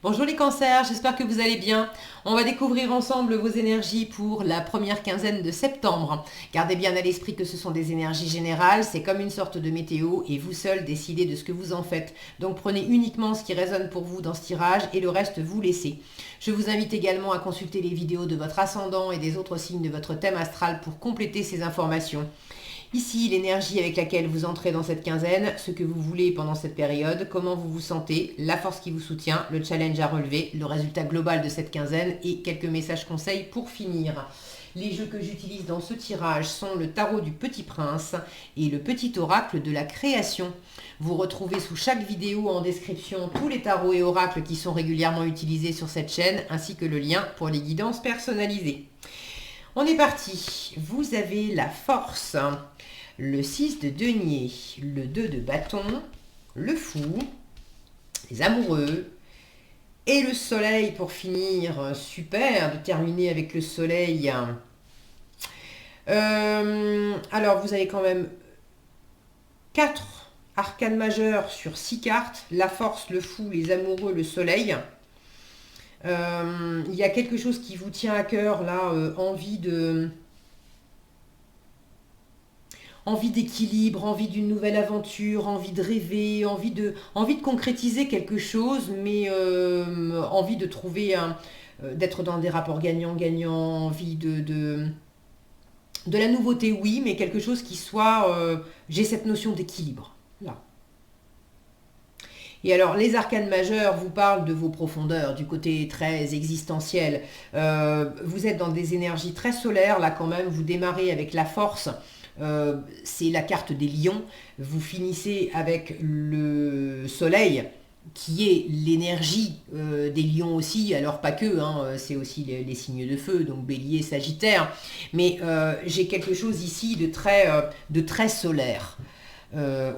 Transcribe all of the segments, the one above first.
Bonjour les cancers, j'espère que vous allez bien. On va découvrir ensemble vos énergies pour la première quinzaine de septembre. Gardez bien à l'esprit que ce sont des énergies générales, c'est comme une sorte de météo et vous seul décidez de ce que vous en faites. Donc prenez uniquement ce qui résonne pour vous dans ce tirage et le reste vous laissez. Je vous invite également à consulter les vidéos de votre ascendant et des autres signes de votre thème astral pour compléter ces informations. Ici, l'énergie avec laquelle vous entrez dans cette quinzaine, ce que vous voulez pendant cette période, comment vous vous sentez, la force qui vous soutient, le challenge à relever, le résultat global de cette quinzaine et quelques messages conseils pour finir. Les jeux que j'utilise dans ce tirage sont le tarot du Petit Prince et le petit oracle de la création. Vous retrouvez sous chaque vidéo en description tous les tarots et oracles qui sont régulièrement utilisés sur cette chaîne, ainsi que le lien pour les guidances personnalisées. On est parti. Vous avez la force, le 6 de denier, le 2 de bâton, le fou, les amoureux et le soleil pour finir. Super de terminer avec le soleil. Alors, vous avez quand même 4 arcanes majeures sur 6 cartes. La force, le fou, les amoureux, le soleil. Il y a quelque chose qui vous tient à cœur, là, envie d'équilibre, envie d'une nouvelle aventure, envie de rêver, envie de concrétiser quelque chose, mais envie de trouver d'être dans des rapports gagnant-gagnant, envie de la nouveauté, oui, mais quelque chose qui soit, j'ai cette notion d'équilibre, là. Et alors, les arcanes majeures vous parlent de vos profondeurs, du côté très existentiel. Vous êtes dans des énergies très solaires, là quand même, vous démarrez avec la force. C'est la carte des lions. Vous finissez avec le soleil, qui est l'énergie des lions aussi, alors pas que, hein, c'est aussi les signes de feu, donc bélier, sagittaire. Mais j'ai quelque chose ici de très solaire.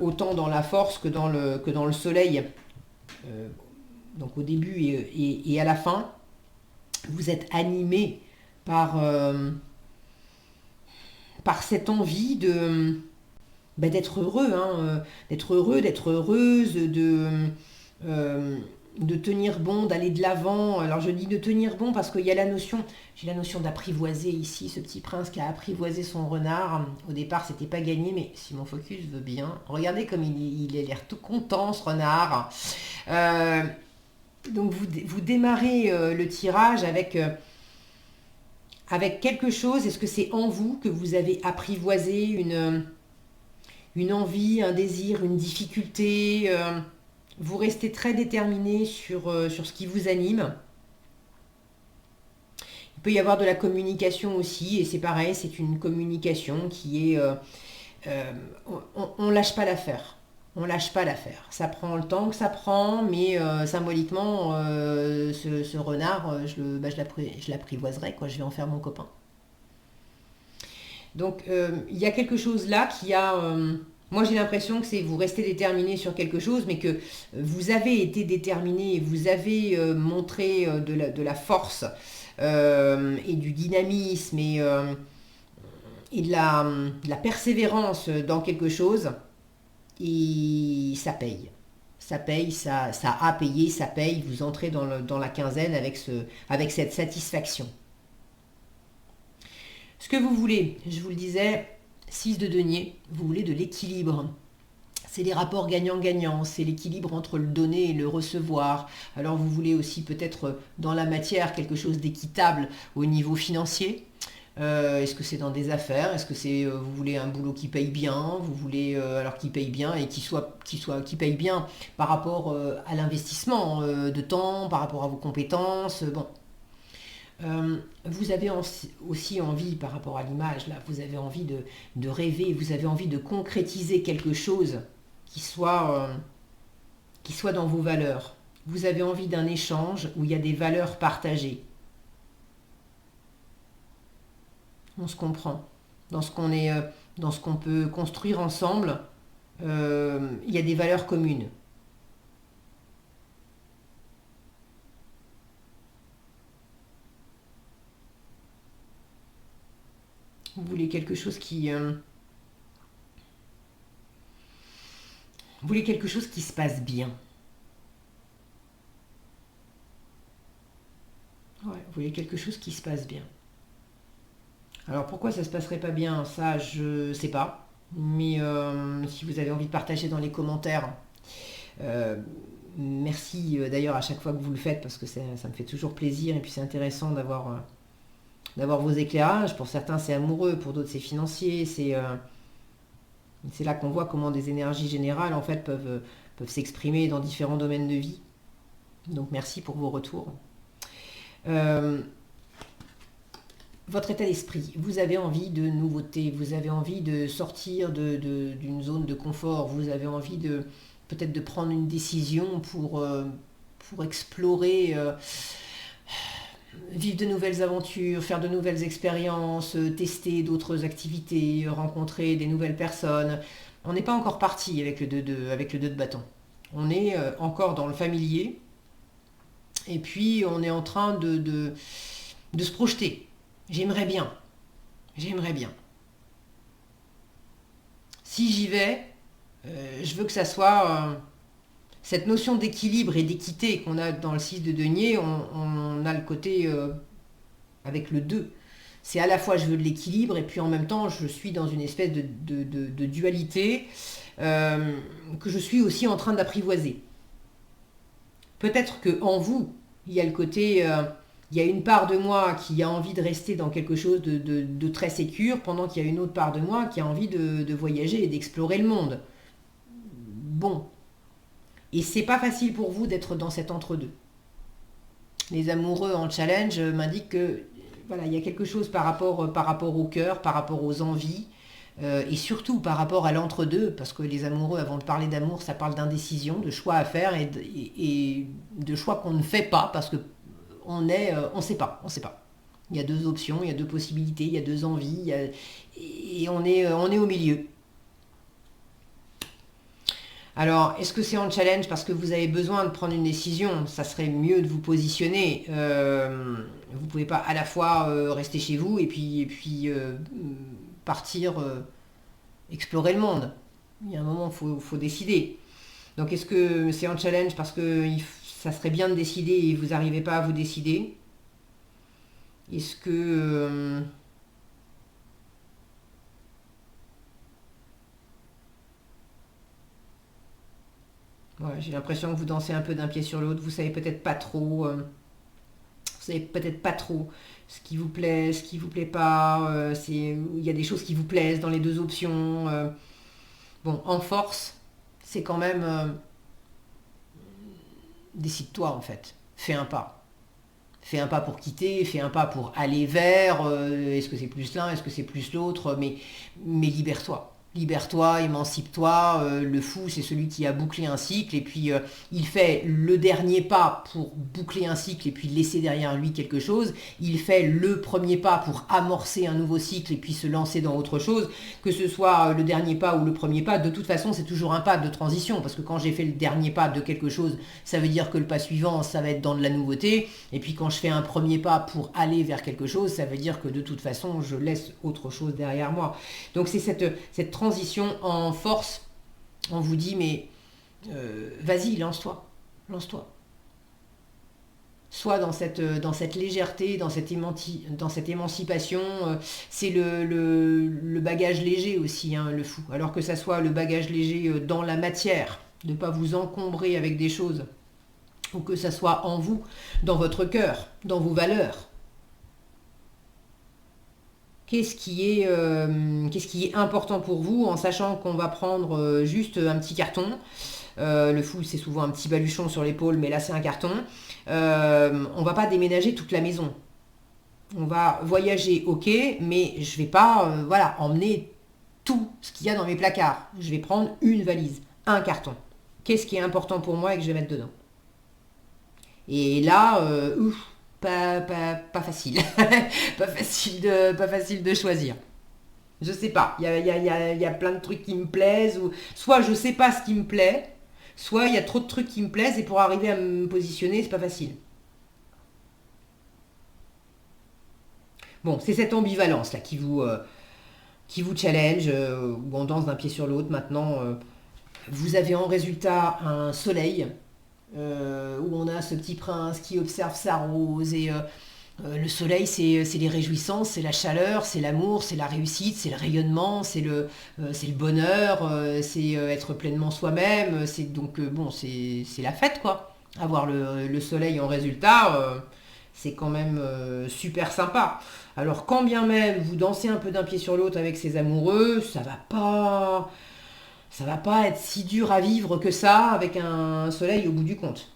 Autant dans la force que dans le soleil, donc au début et à la fin, vous êtes animé par, par cette envie d'être heureux, hein, d'être heureux, d'être heureuse, de tenir bon, d'aller de l'avant. Alors je dis de tenir bon parce qu'il y a j'ai la notion d'apprivoiser ici, ce petit prince qui a apprivoisé son renard. Au départ, c'était pas gagné, mais si mon focus veut bien, regardez comme il a l'air tout content, ce renard. Donc vous démarrez le tirage avec quelque chose. Est-ce que c'est en vous que vous avez apprivoisé une envie, un désir, une difficulté vous restez très déterminé sur ce qui vous anime. Il peut y avoir de la communication aussi, et c'est pareil, c'est une communication qui est... on lâche pas l'affaire. On lâche pas l'affaire. Ça prend le temps que ça prend, mais symboliquement, ce renard, je l'apprivoiserai, quoi. Je vais en faire mon copain. Donc, il y a quelque chose là qui a... moi, j'ai l'impression que c'est vous restez déterminé sur quelque chose, mais que vous avez été déterminé, vous avez montré de la force et du dynamisme et de la persévérance dans quelque chose, et ça paye. Ça paye, ça a payé, ça paye. Vous entrez dans la quinzaine avec cette satisfaction. Ce que vous voulez, je vous le disais, 6 de denier, vous voulez de l'équilibre. C'est les rapports gagnant-gagnant, c'est l'équilibre entre le donner et le recevoir. Alors vous voulez aussi peut-être dans la matière quelque chose d'équitable au niveau financier. Est-ce que c'est dans des affaires? Est-ce que c'est vous voulez un boulot qui paye bien? Vous voulez alors qui paye bien et qui paye bien par rapport à l'investissement de temps, par rapport à vos compétences. Bon, vous avez aussi envie, par rapport à l'image, là, vous avez envie de rêver, vous avez envie de concrétiser quelque chose qui soit dans vos valeurs. Vous avez envie d'un échange où il y a des valeurs partagées. On se comprend. Dans ce qu'on peut construire ensemble, il y a des valeurs communes. Vous voulez quelque chose vous voulez quelque chose qui se passe bien. voulez quelque chose qui se passe bien. Alors pourquoi ça se passerait pas bien, ça je sais pas. Mais si vous avez envie de partager dans les commentaires, euh, merci d'ailleurs à chaque fois que vous le faites parce que ça me fait toujours plaisir et puis c'est intéressant d'avoir vos éclairages. Pour certains c'est amoureux, pour d'autres c'est financier. C'est là qu'on voit comment des énergies générales en fait peuvent s'exprimer dans différents domaines de vie. Donc merci pour vos retours. Votre état d'esprit, vous avez envie de nouveautés, vous avez envie de sortir d'une zone de confort, vous avez envie peut-être de prendre une décision pour explorer, vivre de nouvelles aventures, faire de nouvelles expériences, tester d'autres activités, rencontrer des nouvelles personnes. On n'est pas encore parti avec le 2 de bâton. On est encore dans le familier et puis on est en train de se projeter. J'aimerais bien. Si j'y vais, je veux que ça soit cette notion d'équilibre et d'équité qu'on a dans le 6 de denier, on a le côté avec le 2. C'est à la fois je veux de l'équilibre et puis en même temps je suis dans une espèce de dualité que je suis aussi en train d'apprivoiser. Peut-être qu'en vous, il y a le côté... il y a une part de moi qui a envie de rester dans quelque chose de très sécure, pendant qu'il y a une autre part de moi qui a envie de voyager et d'explorer le monde. Bon. Et c'est pas facile pour vous d'être dans cet entre-deux. Les amoureux en challenge m'indiquent que voilà, il y a quelque chose par rapport au cœur, par rapport aux envies, et surtout par rapport à l'entre-deux, parce que les amoureux, avant de parler d'amour, ça parle d'indécision, de choix à faire et de choix qu'on ne fait pas, parce que on sait pas. Il y a deux options, il y a deux possibilités, il y a deux envies, et on est au milieu. Alors, est-ce que c'est en challenge parce que vous avez besoin de prendre une décision? Ça serait mieux de vous positionner. Vous ne pouvez pas à la fois rester chez vous et puis partir explorer le monde. Il y a un moment, il faut décider. Donc, est-ce que c'est en challenge parce que ça serait bien de décider et vous n'arrivez pas à vous décider? Est-ce que... ouais, j'ai l'impression que vous dansez un peu d'un pied sur l'autre. Vous savez peut-être pas trop... ce qui vous plaît, ce qui vous plaît pas. Il y a des choses qui vous plaisent dans les deux options. Bon, en force, c'est quand même... décide-toi en fait. Fais un pas. Fais un pas pour quitter, fais un pas pour aller vers, est-ce que c'est plus l'un, est-ce que c'est plus l'autre, mais libère-toi. Libère-toi, émancipe-toi. Le fou, c'est celui qui a bouclé un cycle et puis il fait le dernier pas pour boucler un cycle et puis laisser derrière lui quelque chose. Il fait le premier pas pour amorcer un nouveau cycle et puis se lancer dans autre chose. Que ce soit le dernier pas ou le premier pas, de toute façon, c'est toujours un pas de transition parce que quand j'ai fait le dernier pas de quelque chose, ça veut dire que le pas suivant, ça va être dans de la nouveauté. Et puis quand je fais un premier pas pour aller vers quelque chose, ça veut dire que de toute façon, je laisse autre chose derrière moi. Donc c'est cette transition en force, on vous dit mais vas-y, lance-toi. Soit dans cette légèreté, dans cette émancipation, c'est le bagage léger aussi, hein, le fou. Alors que ça soit le bagage léger dans la matière, de ne pas vous encombrer avec des choses, ou que ça soit en vous, dans votre cœur, dans vos valeurs. Qu'est-ce qui est important pour vous en sachant qu'on va prendre juste un petit carton. Le fou, c'est souvent un petit baluchon sur l'épaule, mais là, c'est un carton. On va pas déménager toute la maison. On va voyager, ok, mais je vais pas emmener tout ce qu'il y a dans mes placards. Je vais prendre une valise, un carton. Qu'est-ce qui est important pour moi et que je vais mettre dedans? Et là, pas facile. pas facile de choisir. Je sais pas. Il y a plein de trucs qui me plaisent. Ou soit je sais pas ce qui me plaît, soit il y a trop de trucs qui me plaisent et pour arriver à me positionner, c'est pas facile. Bon, c'est cette ambivalence là qui vous challenge, où on danse d'un pied sur l'autre. Maintenant, vous avez en résultat un soleil où on a ce petit prince qui observe sa rose et Le soleil, c'est les réjouissances, c'est la chaleur, c'est l'amour, c'est la réussite, c'est le rayonnement, c'est le bonheur, c'est être pleinement soi-même. C'est donc bon, c'est la fête quoi. Avoir le soleil en résultat, c'est quand même super sympa. Alors quand bien même vous dansez un peu d'un pied sur l'autre avec ses amoureux, ça va pas être si dur à vivre que ça avec un soleil au bout du compte.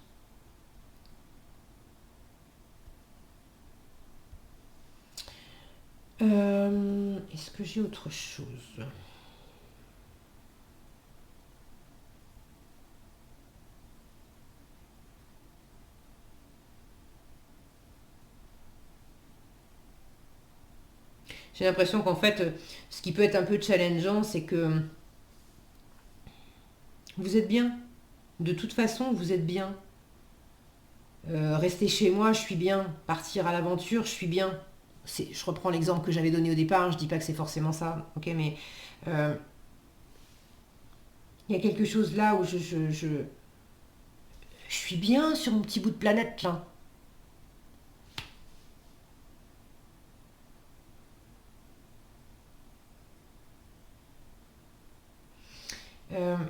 Est-ce que j'ai autre chose? J'ai l'impression qu'en fait, ce qui peut être un peu challengeant, c'est que vous êtes bien. De toute façon, vous êtes bien. Rester chez moi, je suis bien. Partir à l'aventure, je suis bien. Je reprends l'exemple que j'avais donné au départ, hein, je dis pas que c'est forcément ça, ok, mais euh, il y a quelque chose là où je suis bien sur mon petit bout de planète là.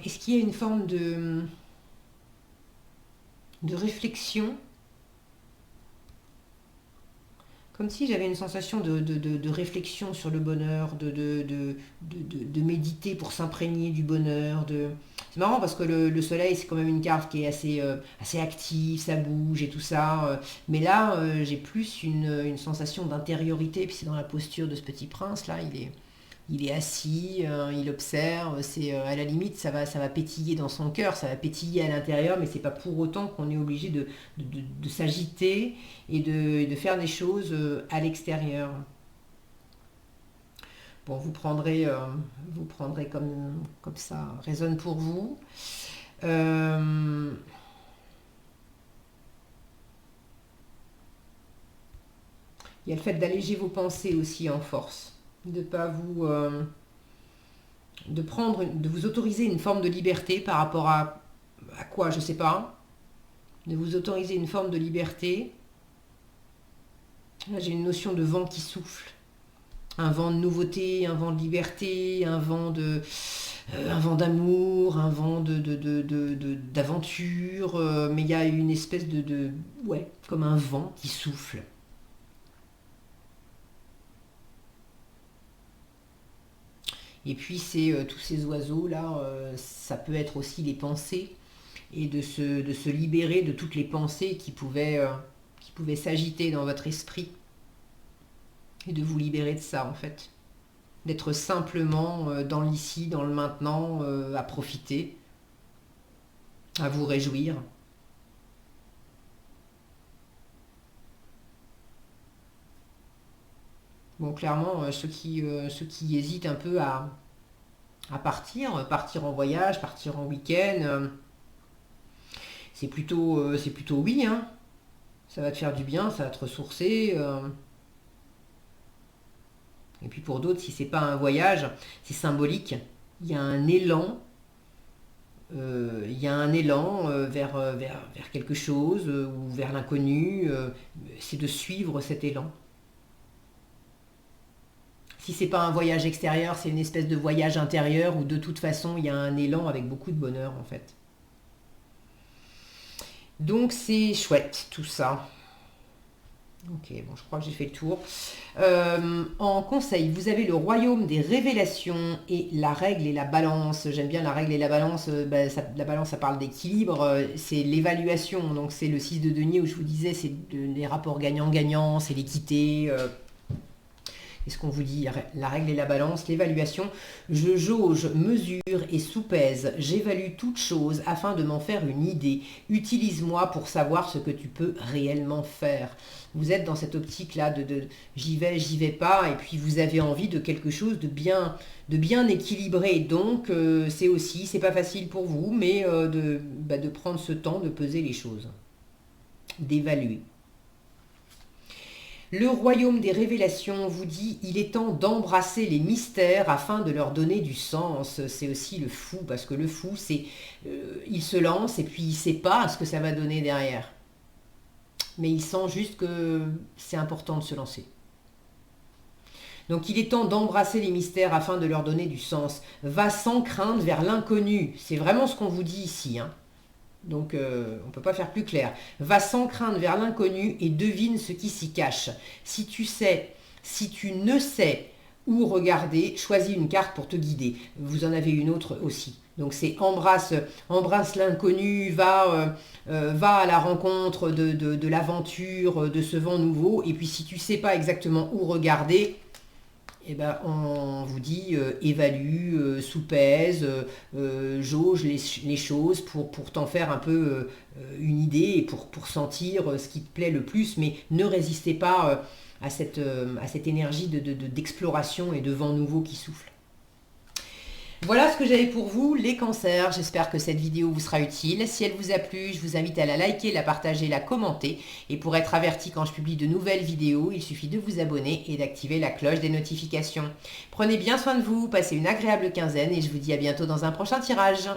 Est-ce qu'il y a une forme de réflexion, comme si j'avais une sensation de réflexion sur le bonheur, de méditer pour s'imprégner du bonheur. C'est marrant parce que le soleil, c'est quand même une carte qui est assez active, ça bouge et tout ça. Mais là, j'ai plus une sensation d'intériorité. Puis c'est dans la posture de ce petit prince, là, il est assis, il observe, à la limite ça va pétiller dans son cœur, ça va pétiller à l'intérieur, mais c'est pas pour autant qu'on est obligé de s'agiter et de faire des choses à l'extérieur. Bon, vous prendrez comme ça résonne pour vous. Euh, il y a le fait d'alléger vos pensées aussi en force, de pas vous de vous autoriser une forme de liberté par rapport à quoi, je sais pas, de vous autoriser une forme de liberté. Là, j'ai une notion de vent qui souffle, un vent de nouveauté, un vent de liberté, un vent d'amour, un vent d'aventure, mais il y a une espèce ouais, comme un vent qui souffle. Et puis c'est tous ces oiseaux là, ça peut être aussi les pensées et de se libérer de toutes les pensées qui pouvaient s'agiter dans votre esprit et de vous libérer de ça en fait. D'être simplement dans l'ici, dans le maintenant, à profiter, à vous réjouir. Bon, clairement, ceux qui hésitent un peu à partir en voyage, partir en week-end, c'est plutôt oui, hein. Ça va te faire du bien, ça va te ressourcer. Et puis pour d'autres, si c'est pas un voyage, c'est symbolique. Il y a un élan, il y a un élan vers quelque chose ou vers l'inconnu. C'est de suivre cet élan. Si c'est pas un voyage extérieur, c'est une espèce de voyage intérieur où de toute façon il y a un élan avec beaucoup de bonheur en fait. Donc c'est chouette tout ça. Ok, bon, je crois que j'ai fait le tour. En conseil, vous avez le royaume des révélations et la règle et la balance. J'aime bien la règle et la balance. La balance, ça parle d'équilibre. C'est l'évaluation. Donc c'est le 6 de denier où je vous disais, c'est les rapports gagnant-gagnant, c'est l'équité. Qu'est-ce qu'on vous dit? La règle et la balance, l'évaluation. Je jauge, mesure et soupèse. J'évalue toute chose afin de m'en faire une idée. Utilise-moi pour savoir ce que tu peux réellement faire. Vous êtes dans cette optique-là de j'y vais pas, et puis vous avez envie de quelque chose de bien équilibré. Donc c'est pas facile pour vous, mais de prendre ce temps de peser les choses, d'évaluer. Le royaume des révélations vous dit il est temps d'embrasser les mystères afin de leur donner du sens. C'est aussi le fou, parce que le fou, il se lance et puis il ne sait pas ce que ça va donner derrière. mais il sent juste que c'est important de se lancer. Donc il est temps d'embrasser les mystères afin de leur donner du sens. Va sans crainte vers l'inconnu. C'est vraiment ce qu'on vous dit ici, hein. Donc on ne peut pas faire plus clair. Va sans crainte vers l'inconnu et devine ce qui s'y cache. Si tu ne sais où regarder, choisis une carte pour te guider. Vous en avez une autre aussi. Donc c'est embrasse l'inconnu, va à la rencontre de l'aventure, de ce vent nouveau. Et puis si tu ne sais pas exactement où regarder, eh ben, on vous dit évalue, soupèse, jauge les choses pour t'en faire un peu une idée et pour sentir ce qui te plaît le plus. Mais ne résistez pas à cette énergie d'exploration et de vent nouveau qui souffle. Voilà ce que j'avais pour vous, les cancers. J'espère que cette vidéo vous sera utile. Si elle vous a plu, je vous invite à la liker, la partager, la commenter. Et pour être averti quand je publie de nouvelles vidéos, il suffit de vous abonner et d'activer la cloche des notifications. Prenez bien soin de vous, passez une agréable quinzaine et je vous dis à bientôt dans un prochain tirage.